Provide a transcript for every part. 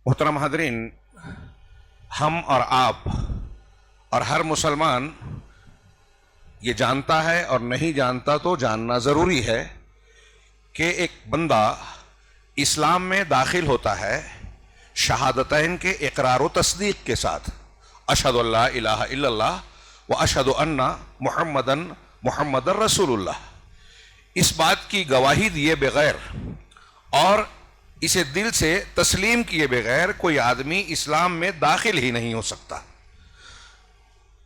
محترم حاضرین، ہم اور آپ اور ہر مسلمان یہ جانتا ہے اور نہیں جانتا تو جاننا ضروری ہے کہ ایک بندہ اسلام میں داخل ہوتا ہے شہادتین کے اقرار و تصدیق کے ساتھ، اشہد ان لا الہ الا اللہ و اشہد ان محمد رسول اللہ، اس بات کی گواہی دیے بغیر اور اسے دل سے تسلیم کیے بغیر کوئی آدمی اسلام میں داخل ہی نہیں ہو سکتا۔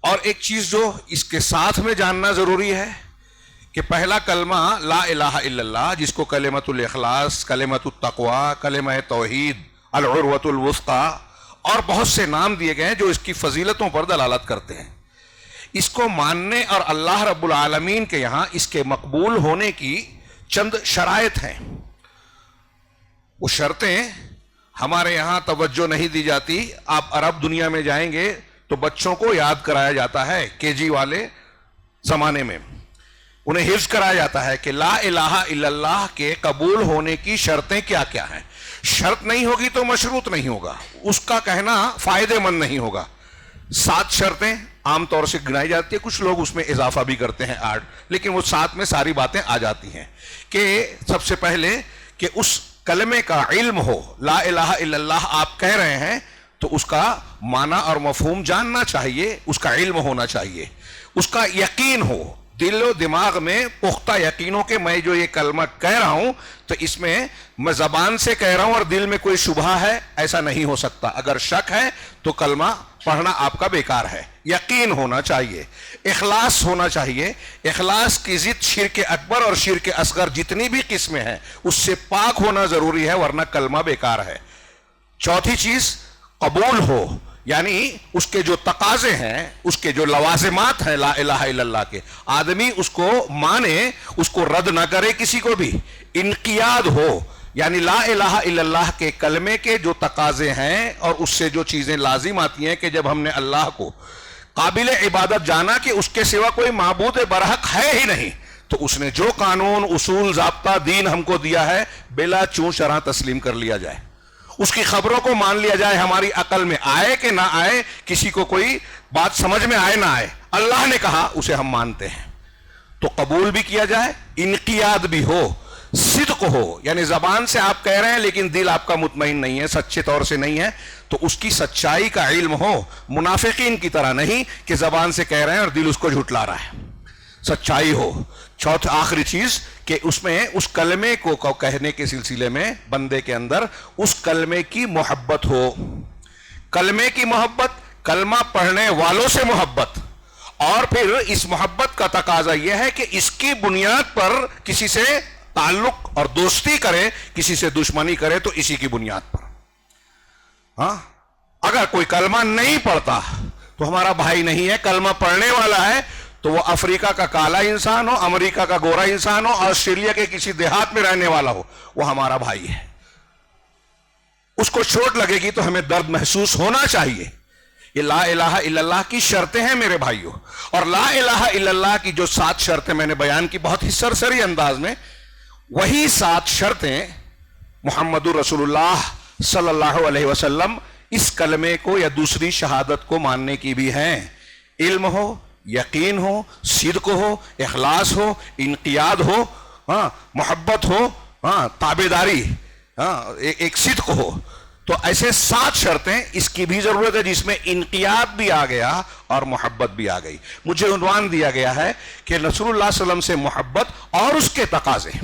اور ایک چیز جو اس کے ساتھ میں جاننا ضروری ہے کہ پہلا کلمہ لا الہ الا اللہ، جس کو کلمۃ الاخلاص، کلمۃ التقوی، کلمہ توحید، العروۃ الوثقی اور بہت سے نام دیے گئے ہیں جو اس کی فضیلتوں پر دلالت کرتے ہیں، اس کو ماننے اور اللہ رب العالمین کے یہاں اس کے مقبول ہونے کی چند شرائط ہیں۔ وہ شرطیں ہمارے یہاں توجہ نہیں دی جاتی۔ آپ عرب دنیا میں جائیں گے تو بچوں کو یاد کرایا جاتا ہے، کے جی والے زمانے میں انہیں حفظ کرایا جاتا ہے کہ لا الہ الا اللہ کے قبول ہونے کی شرطیں کیا کیا ہیں۔ شرط نہیں ہوگی تو مشروط نہیں ہوگا، اس کا کہنا فائدے مند نہیں ہوگا۔ 7 شرطیں عام طور سے گنائی جاتی ہے، کچھ لوگ اس میں اضافہ بھی کرتے ہیں 8، لیکن وہ 7 میں ساری باتیں آ جاتی ہیں کہ سب سے پہلے کہ اس کلمے کا علم ہو۔ لا الہ الا اللہ آپ کہہ رہے ہیں تو اس کا معنی اور مفہوم جاننا چاہیے، اس کا علم ہونا چاہیے، اس کا یقین ہو، دل و دماغ میں پختہ یقینوں کہ میں جو یہ کلمہ کہہ رہا ہوں تو اس میں زبان سے کہہ رہا ہوں اور دل میں کوئی شبہ ہے، ایسا نہیں ہو سکتا۔ اگر شک ہے تو کلمہ پڑھنا آپ کا بیکار ہے۔ یقین ہونا چاہیے، اخلاص ہونا چاہیے۔ اخلاص کی ضد شرک اکبر اور شرک اصغر جتنی بھی قسمیں ہیں اس سے پاک ہونا ضروری ہے، ورنہ کلمہ بیکار ہے۔ چوتھی چیز قبول ہو، یعنی اس کے جو تقاضے ہیں، اس کے جو لوازمات ہیں لا الہ الا اللہ کے، آدمی اس کو مانے، اس کو رد نہ کرے کسی کو بھی۔ انقیاد ہو، یعنی لا الہ الا اللہ کے کلمے کے جو تقاضے ہیں اور اس سے جو چیزیں لازم آتی ہیں کہ جب ہم نے اللہ کو قابل عبادت جانا کہ اس کے سوا کوئی معبود برحق ہے ہی نہیں، تو اس نے جو قانون، اصول، ضابطہ، دین ہم کو دیا ہے بلا چون چرا تسلیم کر لیا جائے، اس کی خبروں کو مان لیا جائے، ہماری عقل میں آئے کہ نہ آئے، کسی کو کوئی بات سمجھ میں آئے نہ آئے، اللہ نے کہا اسے ہم مانتے ہیں، تو قبول بھی کیا جائے، انقیاد بھی ہو، صدق ہو، یعنی زبان سے آپ کہہ رہے ہیں لیکن دل آپ کا مطمئن نہیں ہے، سچے طور سے نہیں ہے، تو اس کی سچائی کا علم ہو، منافقین کی طرح نہیں کہ زبان سے کہہ رہے ہیں اور دل اس کو جھٹلا رہا ہے، سچائی ہو۔ آخری چیز کہ اس میں اس کلمے کو کہنے کے سلسلے میں بندے کے اندر اس کلمے کی محبت ہو، کلمے کی محبت، کلمہ پڑھنے والوں سے محبت، اور پھر اس محبت کا تقاضا یہ ہے کہ اس کی بنیاد پر کسی سے تعلق اور دوستی کرے، کسی سے دشمنی کرے تو اسی کی بنیاد پر۔ ہاں، اگر کوئی کلمہ نہیں پڑھتا تو ہمارا بھائی نہیں ہے، کلمہ پڑھنے والا ہے تو وہ افریقہ کا کالا انسان ہو، امریکہ کا گورا انسان ہو، آسٹریلیا کے کسی دیہات میں رہنے والا ہو، وہ ہمارا بھائی ہے۔ اس کو چوٹ لگے گی تو ہمیں درد محسوس ہونا چاہیے۔ یہ لا الہ الا اللہ کی شرطیں ہیں میرے بھائیوں، اور لا الہ الا اللہ کی جو 7 شرطیں میں نے بیان کی بہت ہی سرسری انداز میں، وہی 7 شرطیں محمد رسول اللہ صلی اللہ علیہ وسلم اس کلمے کو یا دوسری شہادت کو ماننے کی بھی ہیں۔ علم ہو، یقین ہو، صدق ہو، اخلاص ہو، انقیاد ہو، ہاں، محبت ہو، ہاں، تابعداری، ہاں، ایک صدق ہو، تو ایسے 7 شرطیں اس کی بھی ضرورت ہے جس میں انقیاد بھی آ گیا اور محبت بھی آ گئی۔ مجھے عنوان دیا گیا ہے کہ رسول اللہ صلی اللہ علیہ وسلم سے محبت اور اس کے تقاضے۔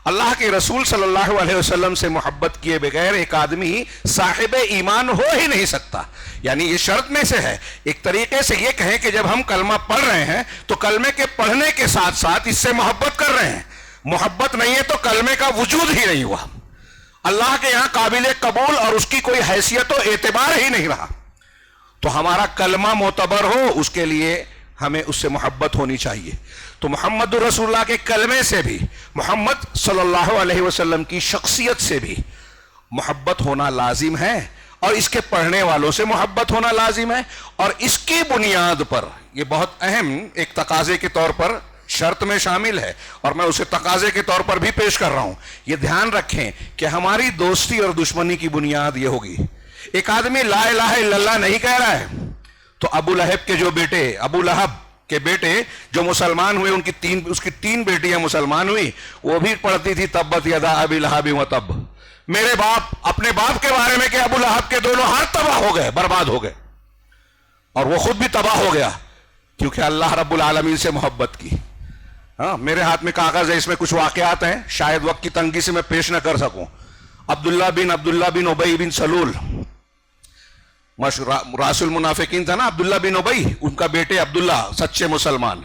اللہ کے رسول صلی اللہ علیہ وسلم سے محبت کیے بغیر ایک آدمی صاحب ایمان ہو ہی نہیں سکتا، یعنی یہ شرط میں سے ہے۔ ایک طریقے سے یہ کہیں کہ جب ہم کلمہ پڑھ رہے ہیں تو کلمے کے پڑھنے کے ساتھ ساتھ اس سے محبت کر رہے ہیں، محبت نہیں ہے تو کلمے کا وجود ہی نہیں ہوا، اللہ کے یہاں قابل قبول اور اس کی کوئی حیثیت و اعتبار ہی نہیں رہا۔ تو ہمارا کلمہ معتبر ہو اس کے لیے ہمیں اس سے محبت ہونی چاہیے۔ تو محمد رسول اللہ کے کلمے سے بھی، محمد صلی اللہ علیہ وسلم کی شخصیت سے بھی محبت ہونا لازم ہے، اور اس کے پڑھنے والوں سے محبت ہونا لازم ہے، اور اس کی بنیاد پر یہ بہت اہم ایک تقاضے کے طور پر شرط میں شامل ہے اور میں اسے تقاضے کے طور پر بھی پیش کر رہا ہوں. یہ دھیان رکھیں کہ ہماری دوستی اور دشمنی کی بنیاد یہ ہوگی. ایک آدمی لا الہ الا اللہ نہیں کہہ رہا ہے تو ابو لہب کے جو بیٹے، ابو لہب کے بیٹے جو مسلمان ہوئے، اس کی 3 بیٹیاں مسلمان ہوئی، وہ بھی پڑھتی تھی تبت یدا ابی لہب وتب. میرے باپ، اپنے باپ کے بارے میں کہ ابو لہب کے دونوں ہاتھ تباہ ہو گئے، برباد ہو گئے، اور وہ خود بھی تباہ ہو گیا کیونکہ اللہ رب العالمین سے محبت کی. ہاں، میرے ہاتھ میں کاغذ ہے، اس میں کچھ واقعات ہیں، شاید وقت کی تنگی سے میں پیش نہ کر سکوں. عبداللہ بن ابی بن سلول، راس المنافقین تھا نا عبداللہ بن ابی، ان کا بیٹے عبداللہ سچے مسلمان.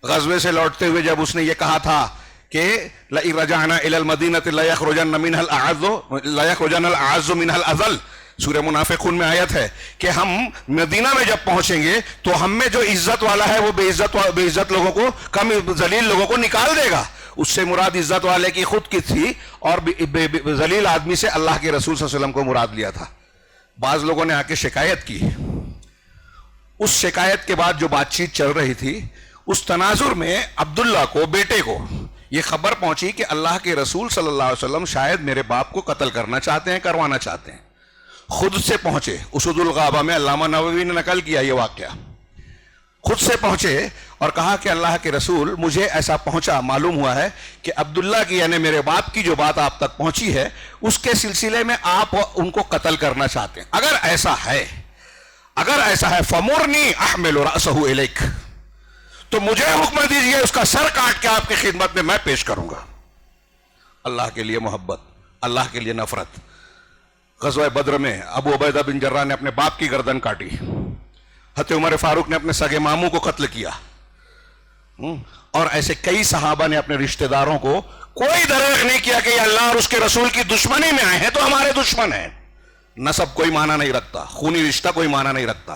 غزوے سے لوٹتے ہوئے جب اس نے یہ کہا تھا کہ لَإِن رَجَعْنَا إِلَى الْمَدِينَةِ لَيَخْرُجَنَّ مِنْهَا الْأَعَزُّ مِنْهَا الْأَذَلُّ، سورہ منافقون میں آیت ہے کہ ہم مدینہ میں جب پہنچیں گے تو ہم میں جو عزت والا ہے وہ بے عزت لوگوں کو، کم ذلیل لوگوں کو نکال دے گا. اس سے مراد عزت والے کی خود کی تھی اور ذلیل آدمی سے اللہ کے رسول صلی اللہ علیہ وسلم کو مراد لیا تھا. بعض لوگوں نے آ کے شکایت کی. اس شکایت کے بعد جو بات چیت چل رہی تھی، اس تناظر میں عبداللہ کو، بیٹے کو، یہ خبر پہنچی کہ اللہ کے رسول صلی اللہ علیہ وسلم شاید میرے باپ کو قتل کرنا چاہتے ہیں، کروانا چاہتے ہیں. خود سے پہنچے. اسود الغابہ میں علامہ نووی نے نقل کیا یہ واقعہ. خود سے پہنچے اور کہا کہ اللہ کے رسول، مجھے ایسا پہنچا، معلوم ہوا ہے کہ عبداللہ کی، یعنی میرے باپ کی جو بات آپ تک پہنچی ہے، اس کے سلسلے میں آپ ان کو قتل کرنا چاہتے ہیں. اگر ایسا ہے فَمُرْنِي أَحْمِلُ رَأْسَهُ إِلَيْكَ، تو مجھے حکم دیجئے اس کا سر کاٹ کے آپ کی خدمت میں پیش کروں گا. اللہ کے لیے محبت، اللہ کے لیے نفرت. غزوہ بدر میں ابو عبیدہ بن جراح نے اپنے باپ کی گردن کاٹی. حضرت عمر فاروق نے اپنے سگے ماموں کو قتل کیا. اور ایسے کئی صحابہ نے اپنے رشتہ داروں کو کوئی دریغ نہیں کیا کہ یہ اللہ اور اس کے رسول کی دشمنی میں آئے ہیں تو ہمارے دشمن ہیں. نسب کوئی معنی نہیں رکھتا، خونی رشتہ کوئی معنی نہیں رکھتا.